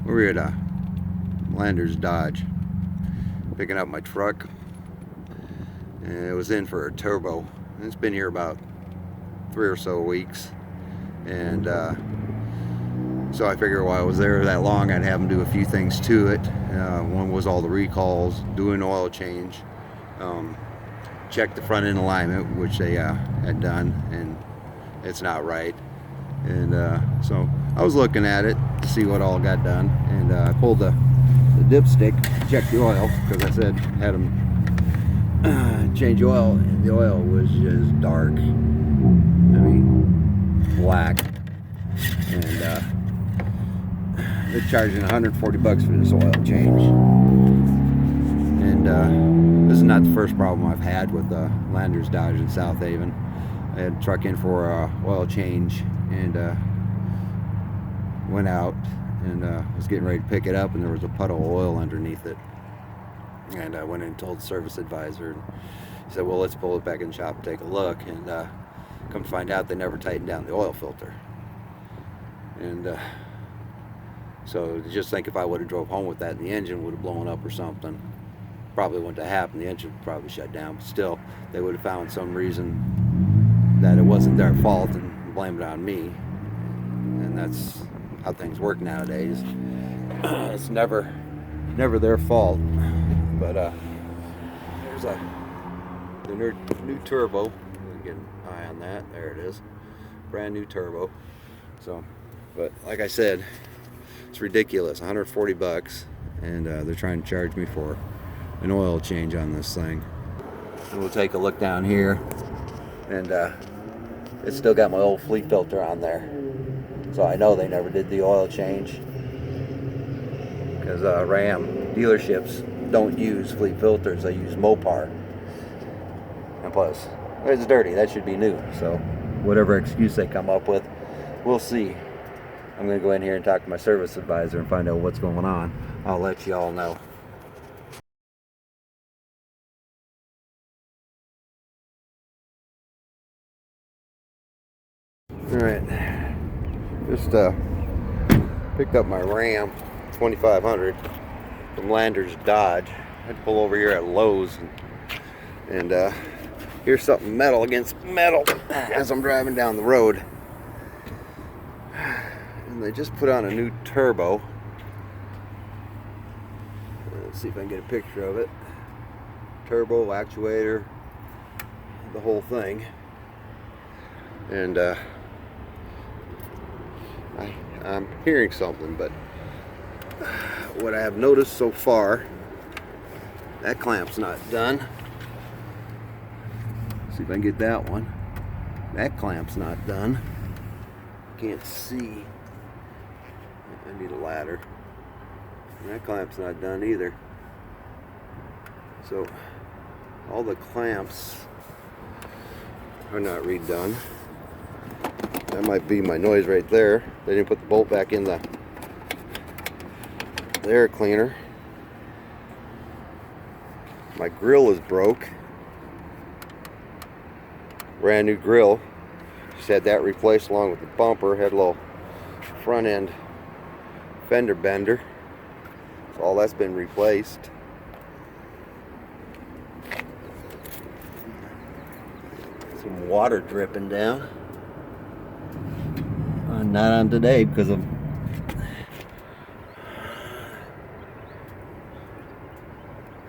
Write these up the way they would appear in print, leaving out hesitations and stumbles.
We're at Landers Dodge picking up my truck, and it was in for a turbo. It's been here about 3 or so weeks, and so I figured while I was there that long I'd have them do a few things to it. One was all the recalls, do an oil change, check the front end alignment, which they had done, and it's not right. And so I was looking at it to see what all got done, and I pulled the dipstick, checked the oil, because I said had them change oil, and the oil was just dark. I mean, black. And they're charging $140 for this oil change. And this is not the first problem I've had with Landers Dodge in Southaven. I had a truck in for oil change, and went out and was getting ready to pick it up, and there was a puddle of oil underneath it. And I went in and told the service advisor, and he said, well, let's pull it back in the shop and take a look. And come to find out, they never tightened down the oil filter. And so just think if I would have drove home with that and the engine would have blown up or something, probably wouldn't have happened. The engine would probably shut down, but still they would have found some reason that it wasn't their fault and blamed it on me. And that's how things work nowadays. It's never their fault. But there's the new turbo. Get an eye on that. There it is, brand new turbo. So, but like I said, it's ridiculous. $140, and they're trying to charge me for an oil change on this thing. And we'll take a look down here, and it's still got my old fleet filter on there. So I know they never did the oil change, because Ram dealerships don't use fleet filters, they use Mopar. And plus, it's dirty, that should be new. So whatever excuse they come up with, we'll see. I'm going to go in here and talk to my service advisor and find out what's going on. I'll let you all know. Alright, just picked up my Ram 2500 from Landers Dodge. I had to pull over here at Lowe's, and here's something metal against metal as I'm driving down the road. And they just put on a new turbo. Let's see if I can get a picture of it. Turbo, actuator, the whole thing. And I'm hearing something, but what I have noticed so far, that clamp's not done. See if I can get that one. That clamp's not done. Can't see. I need a ladder. And that clamp's not done either. So all the clamps are not redone. That might be my noise right there. They didn't put the bolt back in the air cleaner. My grill is broke. Brand new grill. Just had that replaced along with the bumper. Had a little front end fender bender. So all that's been replaced. Some water dripping down. Not on today because of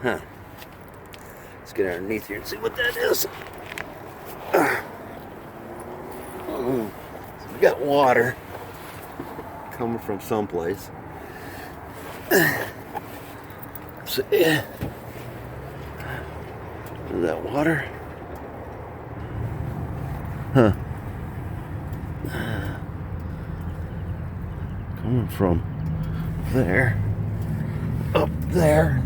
Let's get underneath here and see what that is. So we got water coming from someplace. So yeah, is that water? Coming from there, up there.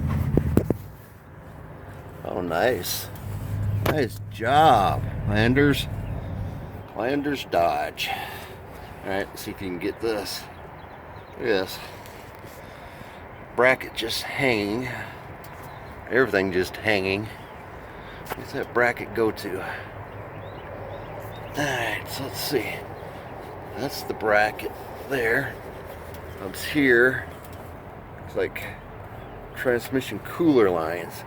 Oh, nice. Nice job, Landers Dodge. Alright, let's see if you can get this. Look at this. Bracket just hanging. Everything just hanging. Where's that bracket go to? Alright, so let's see. That's the bracket there. Up here. Looks like transmission cooler lines.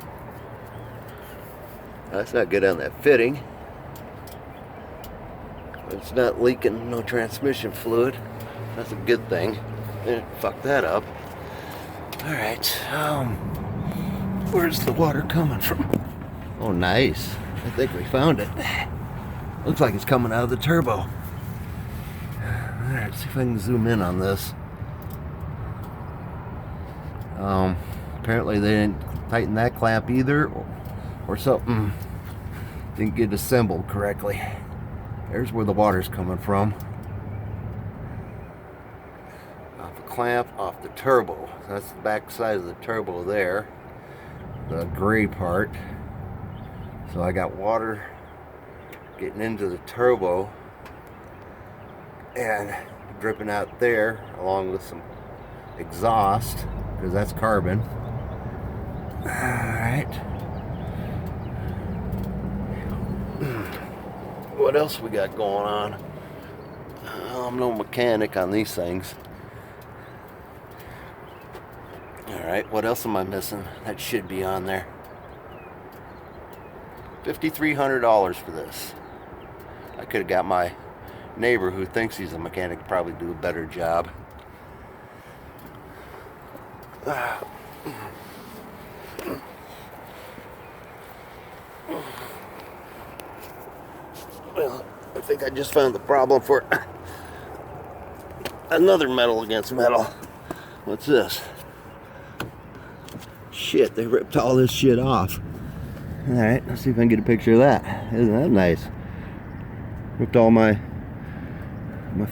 That's not good on that fitting. It's not leaking no transmission fluid. That's a good thing. Fuck that up. Alright, where's the water coming from? Oh, nice. I think we found it. Looks like it's coming out of the turbo. Alright, see if I can zoom in on this. Apparently they didn't tighten that clamp either, or something didn't get assembled correctly. There's where the water's coming from. Off the clamp, off the turbo. That's the back side of the turbo there. The gray part. So I got water getting into the turbo and dripping out there along with some exhaust, because that's carbon. Alright. What else we got going on? I'm no mechanic on these things. Alright, what else am I missing? That should be on there. $5,300 for this. I could have got my neighbor who thinks he's a mechanic to probably do a better job. Well, I think I just found the problem for another metal against metal. What's this? Shit, they ripped all this shit off. Alright, let's see if I can get a picture of that. Isn't that nice? Ripped all my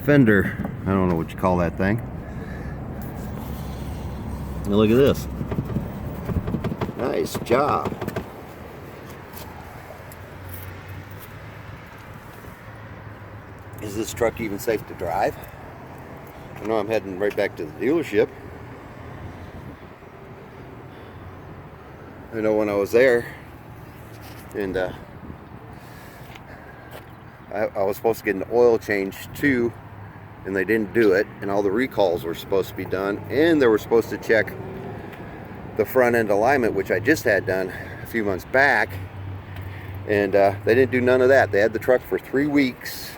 fender. I don't know what you call that thing. Now look at this. Nice job. Is this truck even safe to drive? I know I'm heading right back to the dealership. I know when I was there, and I was supposed to get an oil change too, and they didn't do it, and all the recalls were supposed to be done, and they were supposed to check the front end alignment, which I just had done a few months back, and they didn't do none of that. They had the truck for 3 weeks,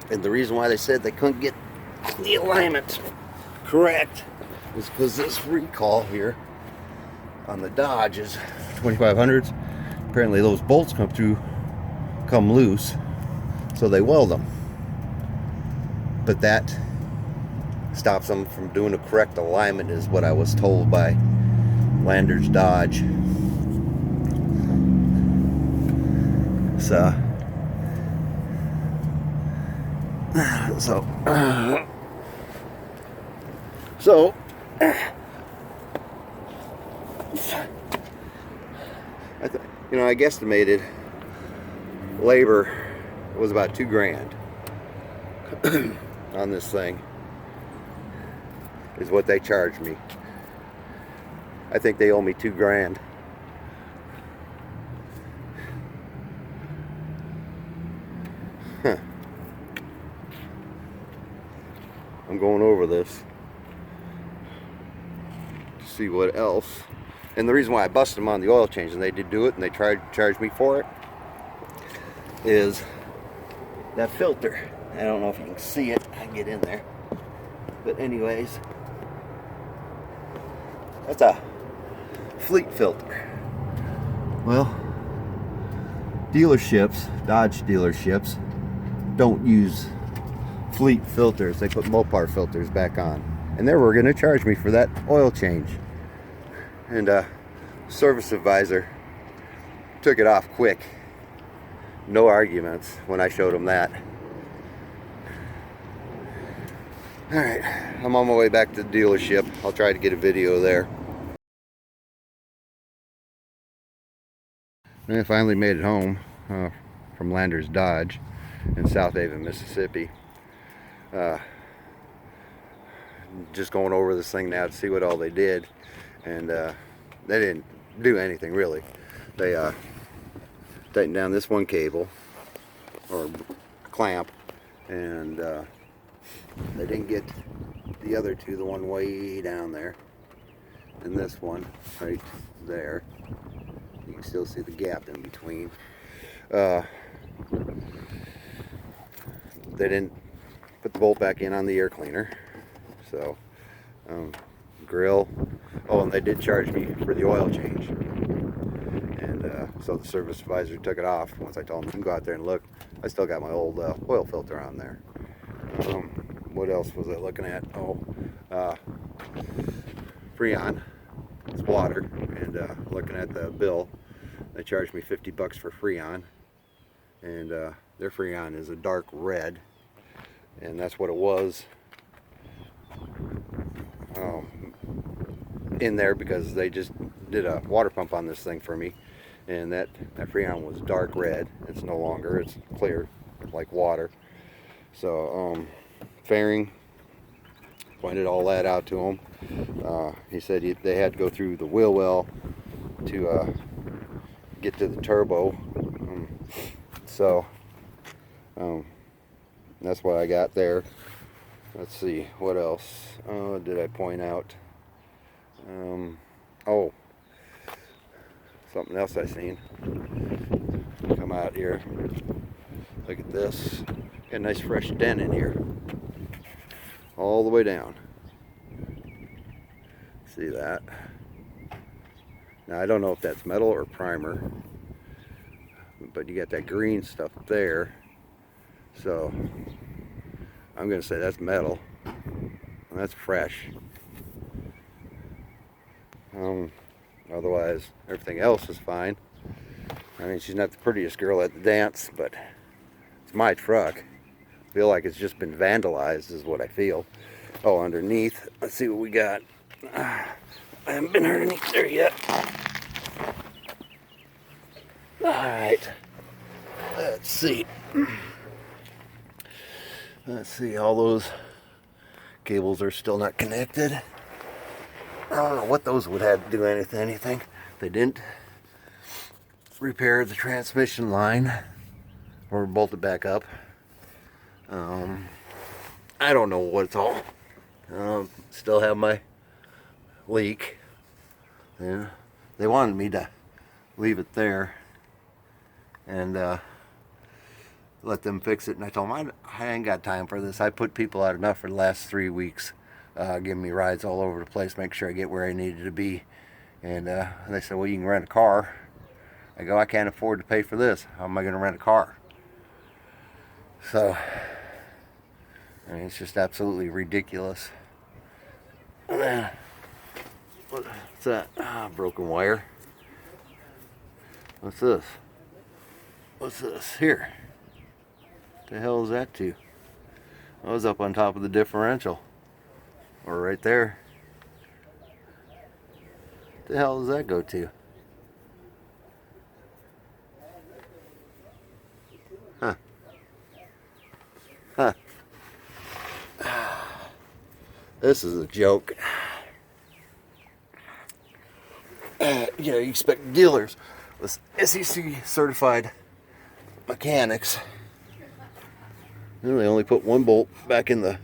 and the reason why they said they couldn't get the alignment correct was because this recall here on the Dodge is 2500s. Apparently those bolts come loose, so they weld them. But that stops them from doing a correct alignment, is what I was told by Landers Dodge. So I guesstimated labor was about $2,000 on this thing, is what they charged me. I think they owe me $2,000. Huh. I'm going over this to see what else. And the reason why I busted them on the oil change, and they did do it, and they charged me for it, is that filter. I don't know if you can see it. I can get in there. But anyways, that's a fleet filter. Well, dealerships, Dodge dealerships, don't use fleet filters. They put Mopar filters back on. And they were going to charge me for that oil change. And service advisor took it off quick. No arguments when I showed him that. Alright, I'm on my way back to the dealership. I'll try to get a video there. And I finally made it home from Landers Dodge in Southaven, Mississippi. Just going over this thing now to see what all they did. And they didn't do anything really. They tightened down this one cable or clamp, and they didn't get the other two, the one way down there. and this one right there. You can still see the gap in between. They didn't put the bolt back in on the air cleaner, so grill. Oh, and they did charge me for the oil change, and so the service advisor took it off. Once I told him, you can go out there and look, I still got my old oil filter on there. What else was I looking at? Freon, it's water, and looking at the bill, they charged me $50 for Freon, and their Freon is a dark red, and that's what it was in there, because they just did a water pump on this thing for me, and that Freon was dark red. It's no longer, it's clear like water. So fairing, pointed all that out to him. He said they had to go through the wheel well to get to the turbo. So that's what I got there. Let's see, what else did I point out? Oh, something else I seen. Come out here. Look at this. Got a nice fresh dent in here. All the way down. See that? Now I don't know if that's metal or primer, but you got that green stuff there. So I'm gonna say that's metal. And that's fresh. Otherwise, everything else is fine. I mean, she's not the prettiest girl at the dance, but it's my truck. I feel like it's just been vandalized is what I feel. Oh, underneath, let's see what we got. I haven't been underneath there yet. Alright, let's see. Let's see, all those cables are still not connected. I don't know what those would have to do anything. They didn't repair the transmission line or bolt it back up. I don't know what it's all. Still have my leak. Yeah, they wanted me to leave it there and let them fix it, and I told them I ain't got time for this. I put people out enough for the last 3 weeks, giving me rides all over the place, make sure I get where I needed to be. And they said, well, you can rent a car. I go, I can't afford to pay for this. How am I going to rent a car? So, I mean, it's just absolutely ridiculous. And then, what's that? Broken wire. What's this? What's this? Here. What the hell is that to? I was up on top of the differential. Or right there. What the hell does that go to? Huh. Huh. This is a joke. You expect dealers with SEC certified mechanics. They only put one bolt back in the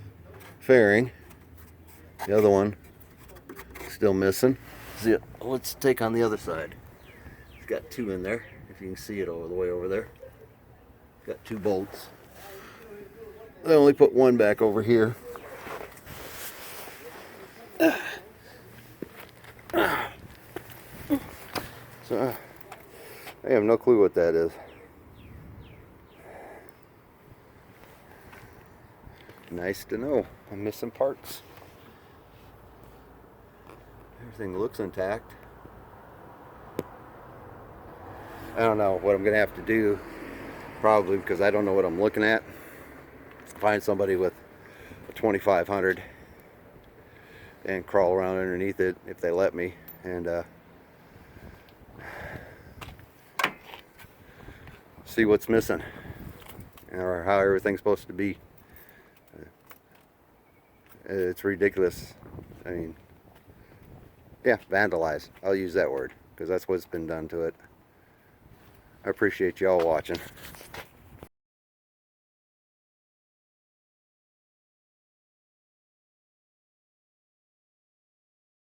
fairing. The other one still missing. See, let's take on the other side. It's got two in there. If you can see it all the way over there. Got 2 bolts. They only put one back over here. So I have no clue what that is. Nice to know. I'm missing parts. Everything looks intact. I don't know what I'm gonna have to do, probably because I don't know what I'm looking at. Find somebody with a 2500 and crawl around underneath it if they let me, and see what's missing or how everything's supposed to be. It's ridiculous. I mean, yeah, vandalized. I'll use that word because that's what's been done to it. I appreciate y'all watching.